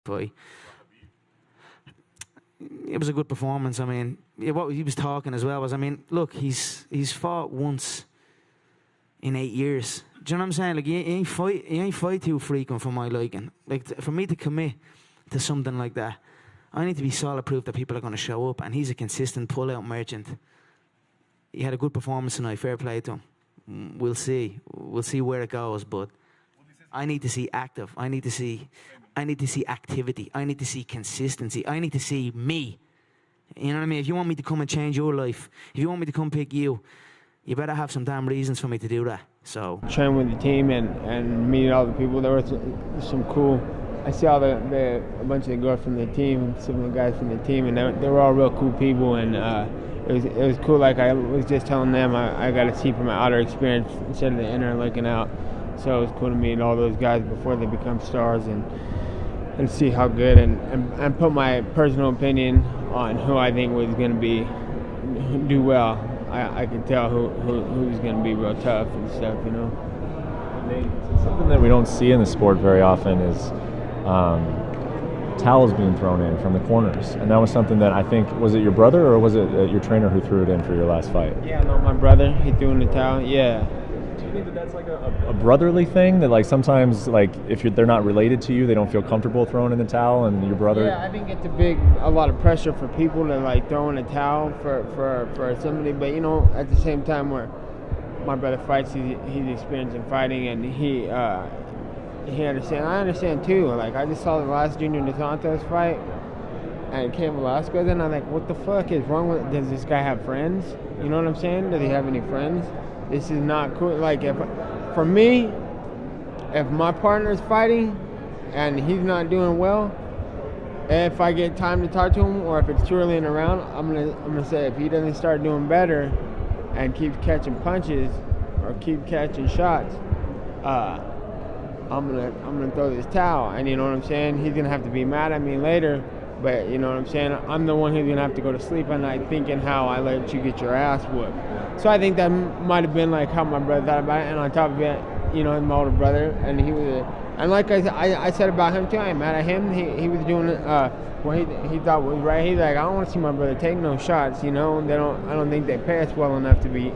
fight. It was a good performance. I mean, yeah, what he was talking as well was, I mean, look, he's fought once in 8 years. Do you know what I'm saying? Like, he ain't fight too frequent for my liking. Like, for me to commit to something like that, I need to be solid proof that people are going to show up, and he's a consistent pull-out merchant. He had a good performance tonight. Fair play to him. We'll see. We'll see where it goes, but I need to see active. I need to see activity. I need to see consistency. I need to see me. You know what I mean? If you want me to come and change your life, if you want me to come pick you, you better have some damn reasons for me to do that. So train with the team and meet all the people. There was some cool. I see all a bunch of the girls from the team, some of the guys from the team, and they were all real cool people. And it was cool. Like I was just telling them, I got to see from my outer experience instead of the inner looking out. So it was cool to meet all those guys before they become stars and see how good and put my personal opinion on who I think was going to do well. I could tell who's going to be real tough and stuff, you know. Something that we don't see in the sport very often is towels being thrown in from the corners, and that was something that I think, was it your brother or was it your trainer who threw it in for your last fight? Yeah, no, my brother, he threw in the towel. Yeah. Do you think that that's like a brotherly thing, that like sometimes like if they're not related to you, they don't feel comfortable throwing in the towel, and your brother? Yeah, I think it's a lot of pressure for people to like throw in a towel for somebody, but you know, at the same time where my brother fights, he's experienced in fighting, and he understands. I understand too. Like I just saw the last Junior Dos Santos fight, and Cain Velasquez, and I'm like, what the fuck is wrong with? Does this guy have friends? You know what I'm saying? Does he have any friends? This is not cool. Like for me, if my partner's fighting and he's not doing well, if I get time to talk to him, or if it's too early in the round, I'm gonna say if he doesn't start doing better and keeps catching punches or keep catching shots, I'm gonna throw this towel. And you know what I'm saying? He's gonna have to be mad at me later. But you know what I'm saying? I'm the one who's going to have to go to sleep at night thinking how I let you get your ass whooped. So I think that might have been like how my brother thought about it. And on top of it, you know, my older brother, and he was, and like I said about him too, I ain't mad at him. He was doing what he thought was right. He's like, I don't want to see my brother take no shots, you know. I don't think they pay us well enough to be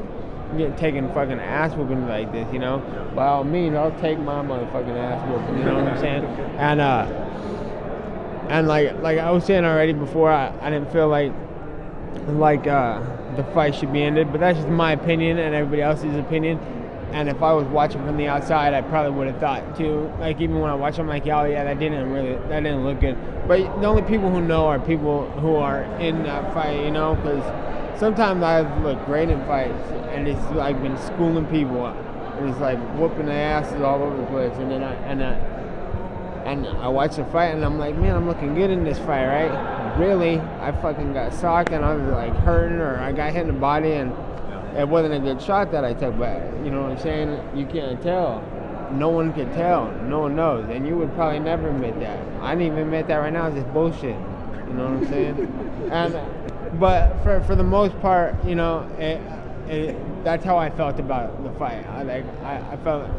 taking fucking ass whooping like this, you know. By all means, I'll take my motherfucking ass whooping, you know what I'm saying? And like I was saying already before, I didn't feel like the fight should be ended, but that's just my opinion and everybody else's opinion. And if I was watching from the outside, I probably would have thought too. Like even when I watch, I'm like, yeah, that didn't look good. But the only people who know are people who are in that fight, you know, because sometimes I've looked great in fights, and it's like been schooling people, and it's like whooping their asses all over the place, and then I watch the fight, and I'm like, man, I'm looking good in this fight, right? Really, I fucking got socked, and I was like hurting, or I got hit in the body, and it wasn't a good shot that I took, but you know what I'm saying? You can't tell. No one can tell. No one knows, and you would probably never admit that. I didn't even admit that right now. It's just bullshit. You know what I'm saying? But for the most part, you know, that's how I felt about the fight. I felt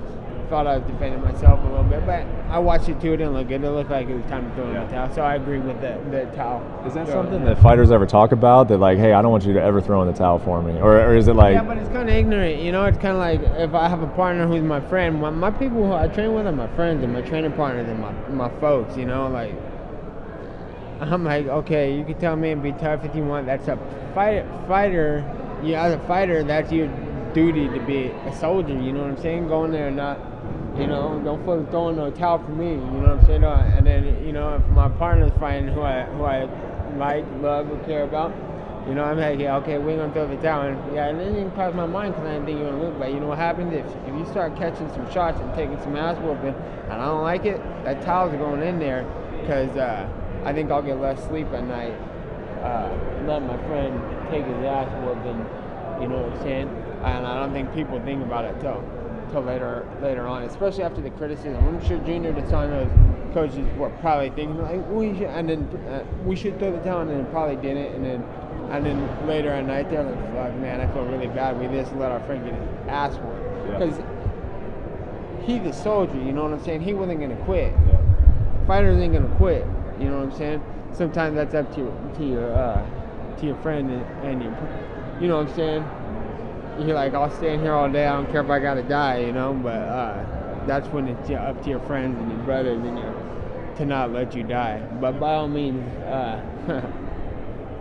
I was defending myself a little bit, but I watched it too. It didn't look good. It looked like it was time to throw in the towel. So I agree with the towel. Is that something that fighters ever talk about? That like, hey, I don't want you to ever throw in the towel for me, or is it like? Yeah, but it's kind of ignorant. You know, it's kind of like if I have a partner who's my friend. My people who I train with are my friends and my training partners and my folks. You know, like I'm like, okay, you can tell me and be tough if you want. That's a fighter. Yeah, as a fighter, that's your duty to be a soldier. You know what I'm saying? Going there and not. You know, don't fucking throw in no towel for me. You know what I'm saying? And then, you know, if my partner's fighting who I like, love, or care about, you know, I'm like, yeah, okay, we're gonna throw the towel. And yeah, and it didn't cross my mind because I didn't think you were gonna lose. But you know what happens if you start catching some shots and taking some ass whooping, and I don't like it, that towel's going in there because I think I'll get less sleep at night. Let my friend take his ass whooping. You know what I'm saying? And I don't think people think about it till later on, especially after the criticism. I'm sure Junior Dos Santos coaches were probably thinking like we should throw the towel, and then probably didn't, and then later at night they're like, fuck man, I feel really bad. We just let our friend get his ass whooped because he's a soldier. You know what I'm saying? He wasn't gonna quit. fighters ain't gonna quit. You know what I'm saying? Sometimes that's up to your friend and your, you know what I'm saying? You're like, I'll stay in here all day. I don't care if I gotta die, you know. But that's when it's up to your friends and your brothers and to not let you die. But by all means,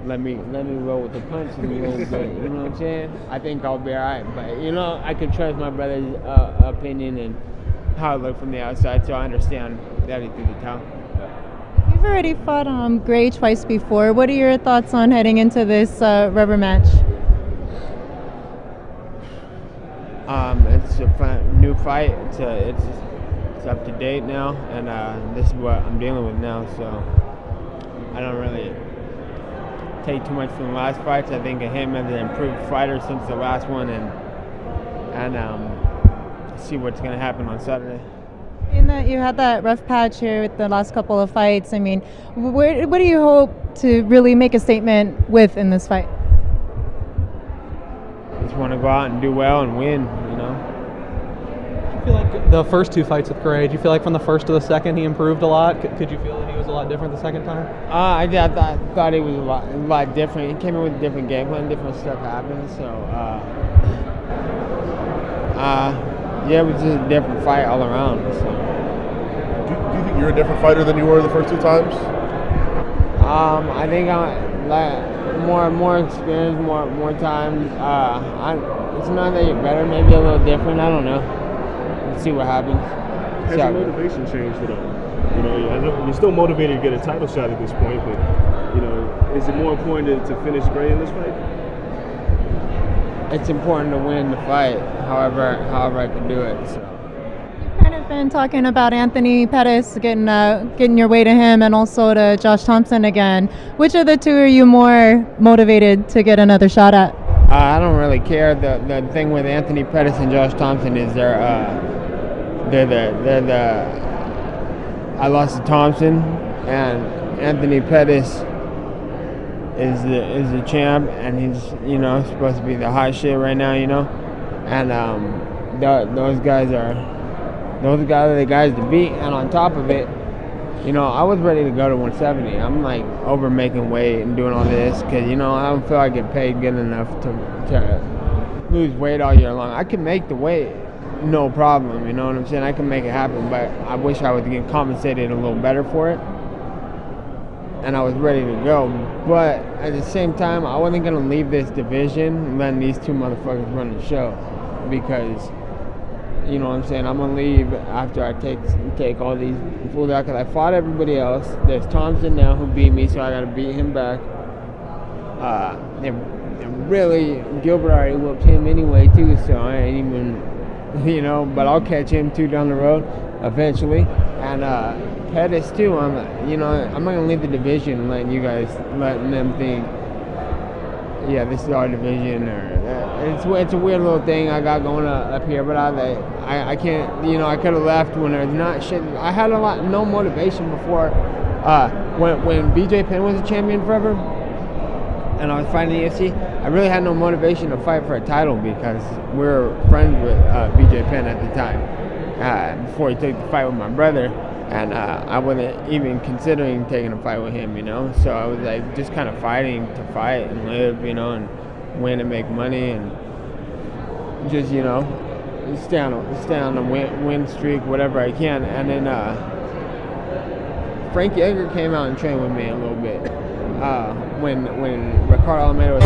let me roll with the punches a little bit. You know what I'm saying? I think I'll be alright. But you know, I can trust my brother's opinion and how I look from the outside, so I understand that he threw the towel. You've already fought Gray twice before. What are your thoughts on heading into this rubber match? It's a new fight. It's up to date now, and this is what I'm dealing with now. So I don't really take too much from the last fights. I think of him as an improved fighter since the last one, and see what's going to happen on Saturday. In that you had that rough patch here with the last couple of fights. I mean, what do you hope to really make a statement with in this fight? Just want to go out and do well and win, you know. Do you feel like the first two fights with Gray, do you feel like from the first to the second he improved a lot? Could you feel that he was a lot different the second time? I thought he was a lot different. He came in with a different game plan, different stuff happened. So, yeah, it was just a different fight all around. So. Do you think you're a different fighter than you were the first two times? I think I'm like more experience, more time. It's not that you're better, maybe a little different. I don't know. Let's see what happens. Has your motivation changed at all? You know, I know you're still motivated to get a title shot at this point, but you know, is it more important to finish Gray in this fight? It's important to win the fight, however I can do it. So. You've kind of been talking about Anthony Pettis, getting your way to him, and also to Josh Thompson again. Which of the two are you more motivated to get another shot at? I don't really care. The thing with Anthony Pettis and Josh Thompson is I lost to Thompson, and Anthony Pettis is the champ, and he's, you know, supposed to be the hot shit right now, you know, and those guys are the guys to beat. And on top of it, you know, I was ready to go to 170. I'm like over making weight and doing all this because, you know, I don't feel I get paid good enough to lose weight all year long. I can make the weight, no problem, you know what I'm saying? I can make it happen, but I wish I would get compensated a little better for it. And I was ready to go, but at the same time, I wasn't gonna leave this division letting these two motherfuckers run the show, because, you know what I'm saying, I'm gonna leave after I take all these fools out, because I fought everybody else. There's Thompson now who beat me, so I gotta beat him back. Really, Gilbert already whooped him anyway too, so I ain't even, you know, but I'll catch him too down the road eventually. And Pettis too, I'm not gonna leave the division letting them think, yeah, this is our division, or it's a weird little thing I got going up here, but I can't, you know, I could have left when there's not shit. I had no motivation before, when BJ Penn was a champion forever, and I was fighting the UFC, I really had no motivation to fight for a title because we were friends with BJ Penn at the time, before he took the fight with my brother. And I wasn't even considering taking a fight with him, you know. So I was like just kind of fighting to fight and live, you know, and win and make money, and just, you know, stay on a win streak, whatever I can. And then Frankie Edgar came out and trained with me a little bit when Ricardo Almeida was.